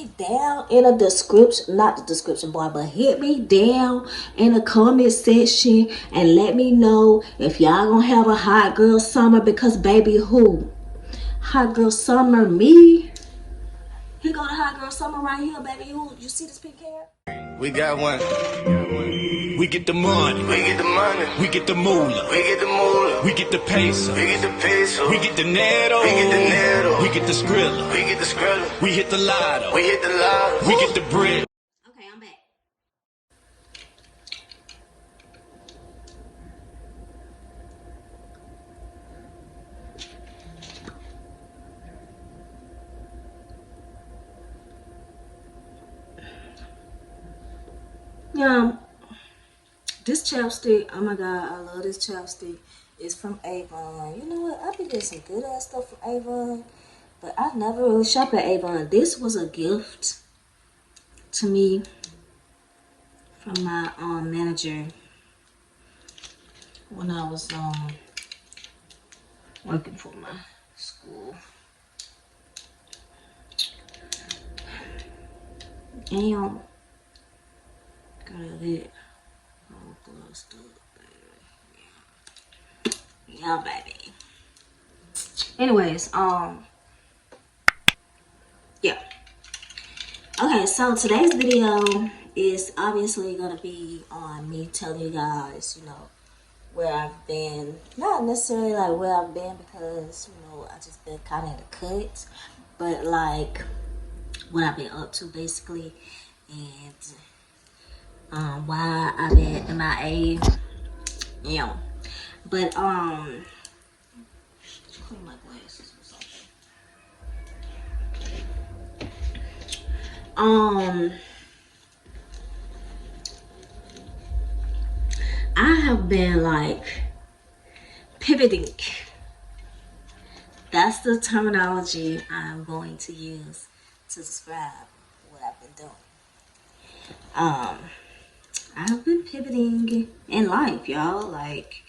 me down in the description, not the description bar, but hit me down in the comment section and let me know if y'all gonna have a hot girl summer, because baby, who? Hot girl summer, me? He got a hot girl summer right here, baby. You see this pink hair? We got one. We get the money. We get the money. We get the moolah. We get the moolah. We get the peso. We get the peso. We get the netto. We get the netto. We get the skrilla. We get the skrilla. We hit the lotto. We hit the lotto. We get the bread. Okay, I'm back. Yeah, this chapstick, oh my god, I love this chapstick. It's from Avon. You know what? I be getting some good ass stuff from Avon, but I never really shop at Avon. This was a gift to me from my manager when I was working for my school. And got it all closed up, baby. Yeah, baby. Anyways, yeah. Okay, so today's video is obviously gonna be on me telling you guys, you know, where I've been. Not necessarily like where I've been, because, you know, I just been kind of in the cut, but like what I've been up to basically, and why I've been MIA, you know. But clean my glasses or something. I have been like pivoting. That's the terminology I'm going to use to describe what I've been doing. I've been pivoting in life, y'all. Like,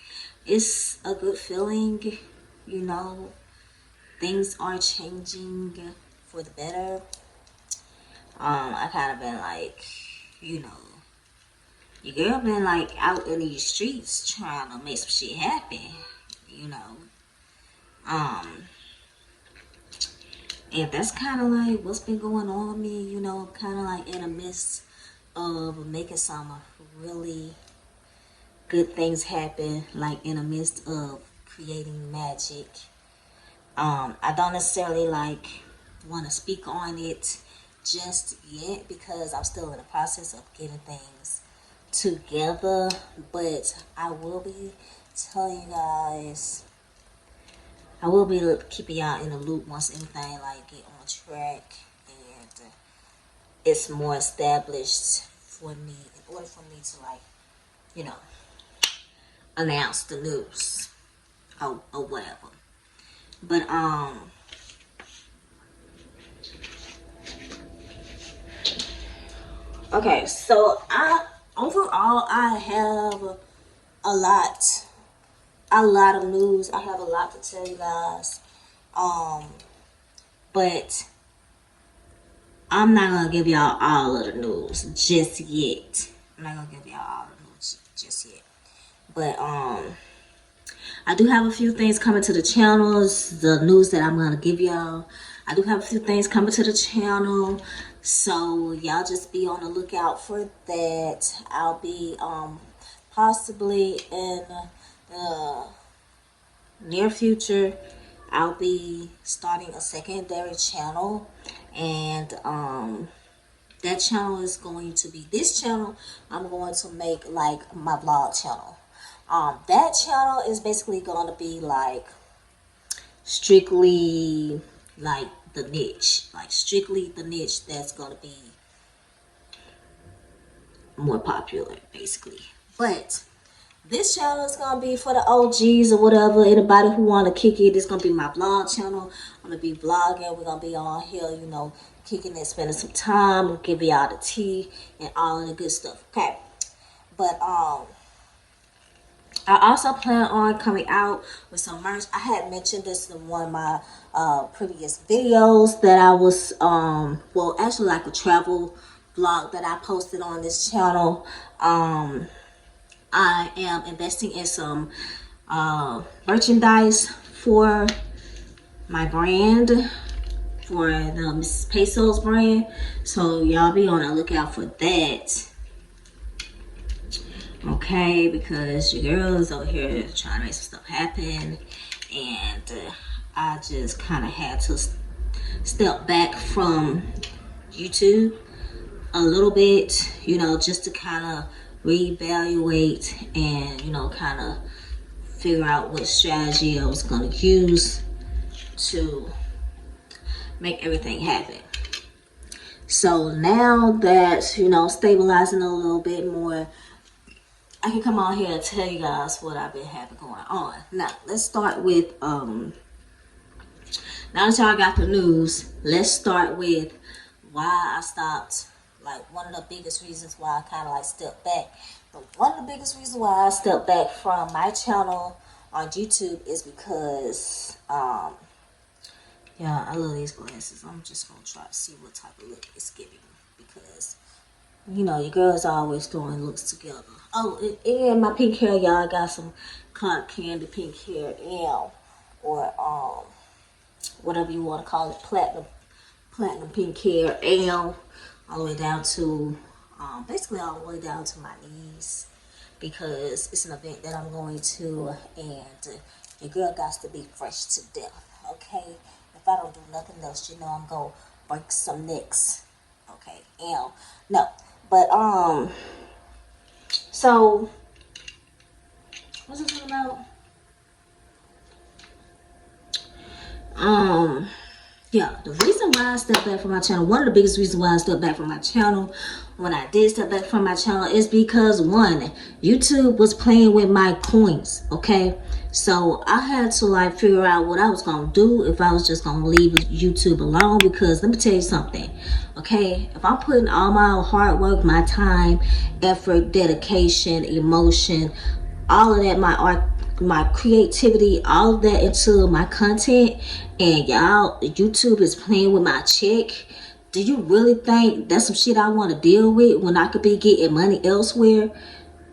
it's a good feeling, you know. Things are changing for the better. I kind of been like, you know, your girl been like out in these streets trying to make some shit happen, you know. And that's kind of like what's been going on with me, you know. Kind of like in the midst of making some really good things happen, like in the midst of creating magic. I don't necessarily like want to speak on it just yet, because I'm still in the process of getting things together, but I will be telling you guys, I will be keeping y'all in the loop once everything like get on track and it's more established for me, in order for me to, like, you know, announce the news or whatever. But okay, so overall I have a lot of news. I have a lot to tell you guys. But I'm not gonna give y'all all of the news just yet. I'm not gonna give y'all all the news just yet. But I do have a few things coming to the channels. The news that I'm gonna give y'all, I do have a few things coming to the channel, so y'all just be on the lookout for that. I'll be possibly in the near future, I'll be starting a secondary channel, and that channel is going to be, this channel I'm going to make like my vlog channel. That channel is basically going to be like strictly like the niche, like strictly the niche that's going to be more popular basically. But this channel is going to be for the OGs or whatever, anybody who want to kick it. It's going to be my vlog channel. I'm going to be vlogging. We're going to be on here, you know, kicking it, spending some time, giving y'all the tea and all of the good stuff. Okay. But I also plan on coming out with some merch. I had mentioned this in one of my previous videos that I was, well, actually like a travel vlog that I posted on this channel. I am investing in some merchandise for my brand, for the Mrs. Pesos brand. So y'all be on the lookout for that. Okay, because your girl is over here trying to make some stuff happen, and I just kind of had to step back from YouTube a little bit, you know, just to kind of reevaluate and, you know, kind of figure out what strategy I was going to use to make everything happen. So now that, you know, stabilizing a little bit more, I can come on here and tell you guys what I've been having going on. Now, let's start with, now that y'all got the news, let's start with why I stopped. Like, one of the biggest reasons why I kind of like stepped back. But one of the biggest reasons why I stepped back from my channel on YouTube is because, yeah, I love these glasses. I'm just going to try to see what type of look it's giving, because you know, your girls always throwing looks together. Oh, and my pink hair, y'all, got some cotton candy pink hair, and or whatever you want to call it, platinum pink hair, and all the way down to basically all the way down to my knees, because it's an event that I'm going to, and your girl got to be fresh to death. Okay, if I don't do nothing else, you know, I'm gonna break some necks. Okay, and no. But, so, what's it talking about? Yeah, the reason why I stepped back from my channel, one of the biggest reasons why I stepped back from my channel, when I did step back from my channel, is because, one, YouTube was playing with my coins, okay? So I had to like figure out what I was gonna do if I was just gonna leave YouTube alone, because let me tell you something, okay? If I'm putting all my hard work, my time, effort, dedication, emotion, all of that, my art, my creativity, all of that into my content, and y'all, YouTube is playing with my check, do you really think that's some shit I want to deal with when I could be getting money elsewhere?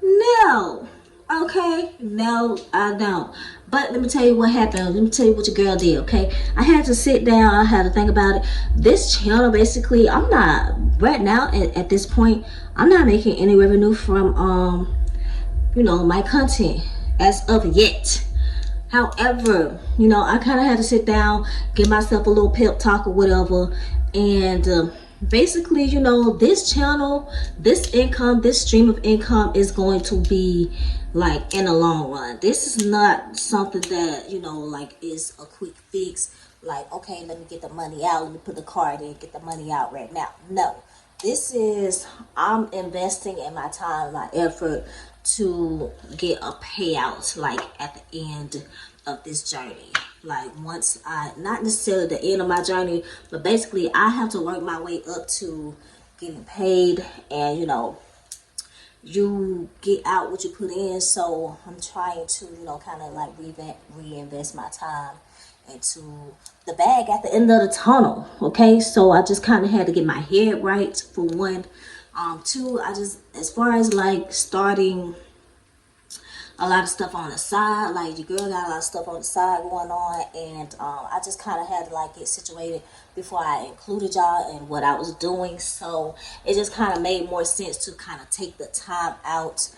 No. Okay, no, I don't. But let me tell you what happened. Let me tell you what your girl did, okay? I had to sit down. I had to think about it. This channel, basically, I'm not, right now, at this point, I'm not making any revenue from, you know, my content as of yet. However, you know, I kind of had to sit down, give myself a little pep talk or whatever, and basically, you know, this channel, this income, this stream of income is going to be like in the long run. This is not something that, you know, like is a quick fix. Like, okay, let me get the money out, let me put the card in, get the money out right now. No, this is, I'm investing in my time, my effort to get a payout, like at the end of this journey. Like, once I, not necessarily the end of my journey, but basically I have to work my way up to getting paid, and you know, you get out what you put in. So I'm trying to, you know, kind of like reinvest my time into the bag at the end of the tunnel. Okay, so I just kind of had to get my head right, for one. Two, I just, as far as like starting a lot of stuff on the side, like your girl got a lot of stuff on the side going on, and I just kind of had to like get situated before I included y'all in what I was doing. So it just kind of made more sense to kind of take the time out,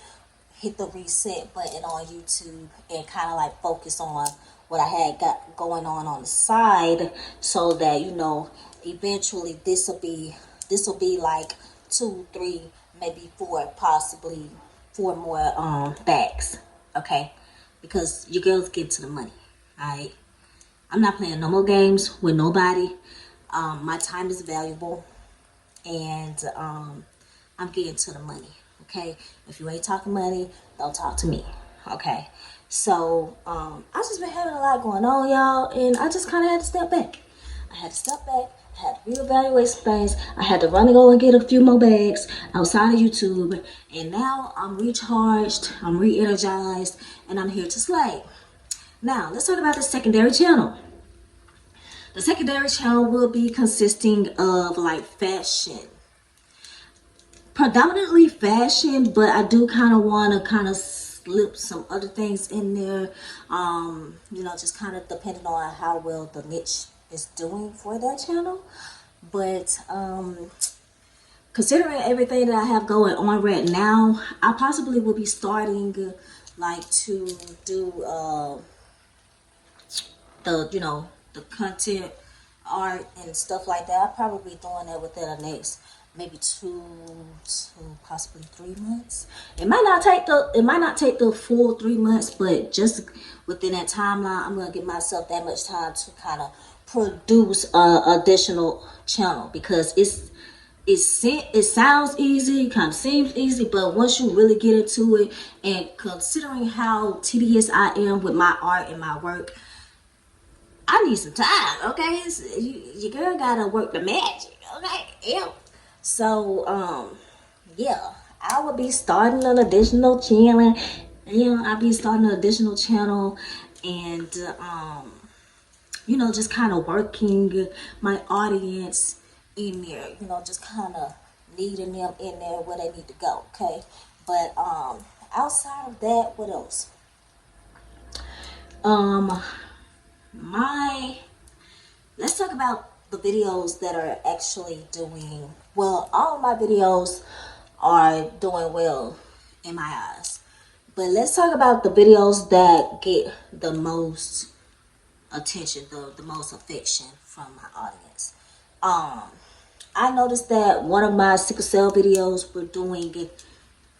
hit the reset button on YouTube, and kind of like focus on what I had got going on the side, so that, you know, eventually this will be like 2, 3, maybe 4, possibly 4 more bags. Okay, because your girls get to the money. Alright, I'm not playing no more games with nobody. My time is valuable, and I'm getting to the money. Okay, if you ain't talking money, don't talk to me. Okay, so I just been having a lot going on, y'all, and I just kind of had to step back. I had to step back. I had to reevaluate some things. I had to run and go and get a few more bags outside of YouTube. And now I'm recharged, I'm re-energized, and I'm here to slay. Now, let's talk about the secondary channel. The secondary channel will be consisting of like fashion, predominantly fashion, but I do kind of want to kind of slip some other things in there, you know, just kind of depending on how well the niche is doing for that channel. But considering everything that I have going on right now, I possibly will be starting like to do the, you know, the content art and stuff like that. I'll probably be doing that within the next maybe 2 to possibly 3 months. It might not take the full 3 months, but just within that timeline, I'm gonna give myself that much time to kind of produce a additional channel, because it sounds easy, kind of seems easy, but once you really get into it, and considering how tedious I am with my art and my work, I need some time, okay? Your girl gotta work the magic, okay? Yeah. So, yeah, I will be starting an additional channel. You know, I'll be starting an additional channel, and you know, just kind of working my audience in there. You know, just kind of leading them in there where they need to go. Okay, but outside of that, what else? Um, my let's talk about the videos that are actually doing well. All of my videos are doing well in my eyes, but let's talk about the videos that get the most attention, the most affection from my audience. I noticed that one of my sickle cell videos were doing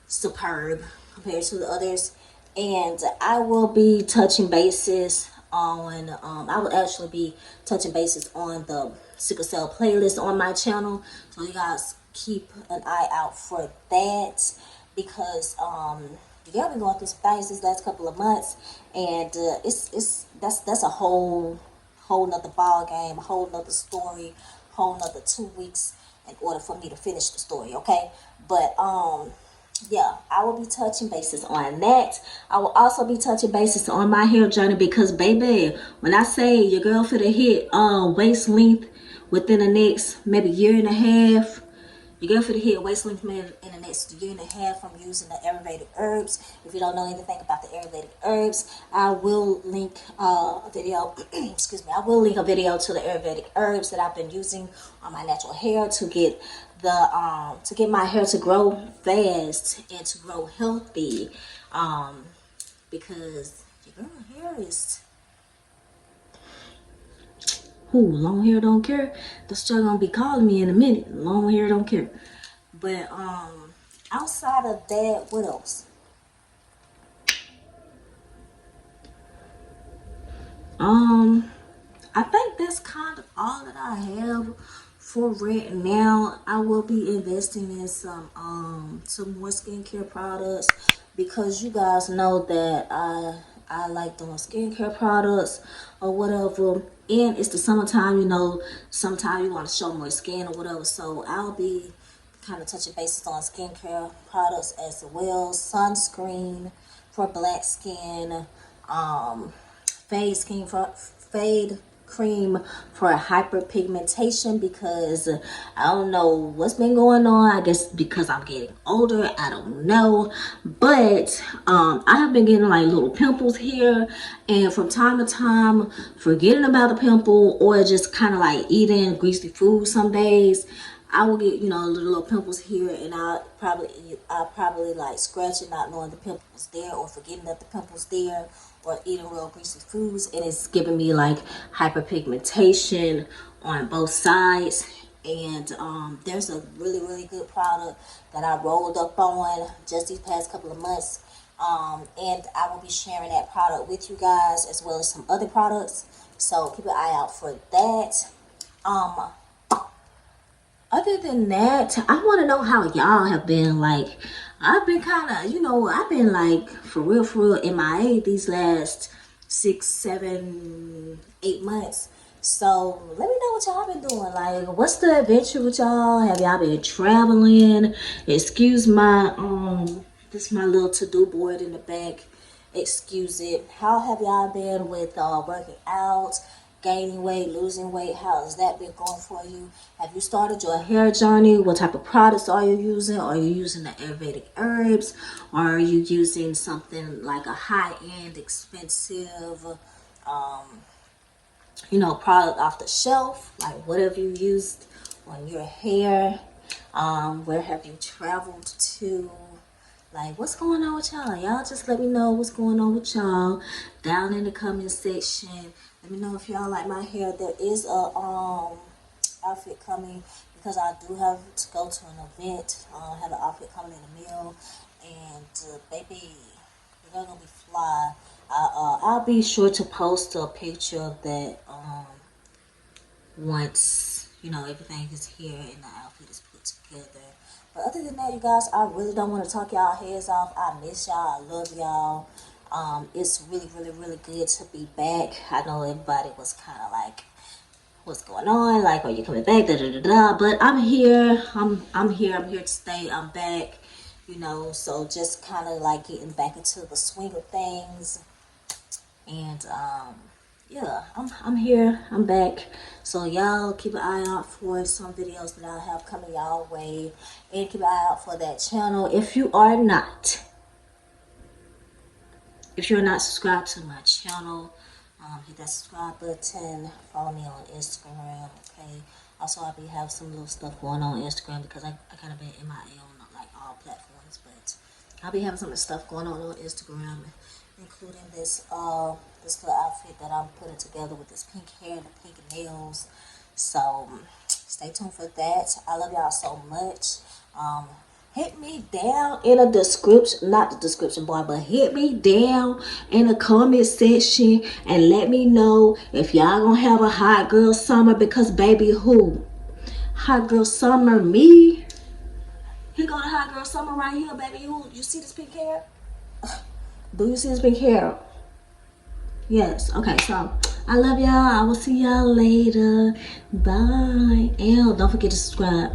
superb compared to the others, and I will be touching bases on I will actually be touching bases on the sickle cell playlist on my channel, so you guys keep an eye out for that, because yeah, I've been going through some things these last couple of months, and that's a whole nother ball game, a whole nother story, whole nother 2 weeks in order for me to finish the story. Okay, but yeah, I will be touching bases on that. I will also be touching bases on my hair journey, because baby, when I say your girl finna hit waist length within the next maybe year and a half, your girl finna hit waist length man in the next year and a half from using the Ayurvedic herbs. If you don't know anything about the Ayurvedic herbs, I will link a video. Excuse me. I will link a video to the Ayurvedic herbs that I've been using on my natural hair to get my hair to grow fast and to grow healthy. Because your girl hair is. Ooh, long hair don't care. The struggle gonna be calling me in a minute. Long hair don't care. But outside of that, what else? I think that's kind of all that I have for right now. I will be investing in some more skincare products, because you guys know that I like doing skincare products or whatever. And it's the summertime, you know, sometimes you want to show more skin or whatever. So I'll be kind of touching bases on skincare products as well. Sunscreen for black skin, fade cream for hyperpigmentation, because I don't know what's been going on. I guess because I'm getting older, I don't know, but I have been getting like little pimples here, and from time to time forgetting about the pimple, or just kind of like eating greasy food some days, I will get, you know, little pimples here, and I'll probably like scratching, not knowing the pimple was there, or forgetting that the pimple's there, or eating real greasy foods, and it's giving me like hyperpigmentation on both sides. And there's a really good product that I rolled up on just these past couple of months, and I will be sharing that product with you guys, as well as some other products, so keep an eye out for that. Other than that, I want to know how y'all have been. Like, I've been kind of, you know, I've been like for real MIA these last 6, 7, 8 months. So let me know what y'all been doing. Like, what's the adventure with y'all? Have y'all been traveling? Excuse my this is my little to-do board in the back. Excuse it. How have y'all been with working out, gaining weight, losing weight? How has that been going for you? Have you started your hair journey? What type of products are you using? Are you using the Ayurvedic herbs? Or are you using something like a high-end, expensive, product off the shelf? Like, what have you used on your hair? Where have you traveled to? Like, what's going on with y'all? Y'all just let me know what's going on with y'all down in the comment section. Let me know if y'all like my hair. There is a outfit coming because I do have to go to an event. I have an outfit coming in the mail, and baby, they're gonna be fly. I'll be sure to post a picture of that once everything is here and the outfit is put together. But other than that, you guys, I really don't want to talk y'all heads off. I miss y'all. I love y'all. It's really, really, really good to be back. I know everybody was kind of like, what's going on? Like, are you coming back? Da, da, da, da. But I'm here. I'm here. I'm here to stay. I'm back. So just kind of like getting back into the swing of things. And yeah, I'm here. I'm back. So y'all keep an eye out for some videos that I have coming y'all way, and keep an eye out for that channel. If you're not subscribed to my channel, hit that subscribe button. Follow me on Instagram. Okay. Also, I'll be having some little stuff going on Instagram because I kind of been MIA on like all platforms, but I'll be having some stuff going on Instagram, including this little outfit that I'm putting together with this pink hair and the pink nails. So stay tuned for that. I love y'all so much. Hit me down in the description, not the description bar, but hit me down in the comment section and let me know if y'all gonna have a hot girl summer, because baby, who? Hot girl summer, me? Here go the hot girl summer right here, baby. You see this pink hair? Do you see this pink hair? Yes. Okay, so I love y'all. I will see y'all later. Bye. And don't forget to subscribe.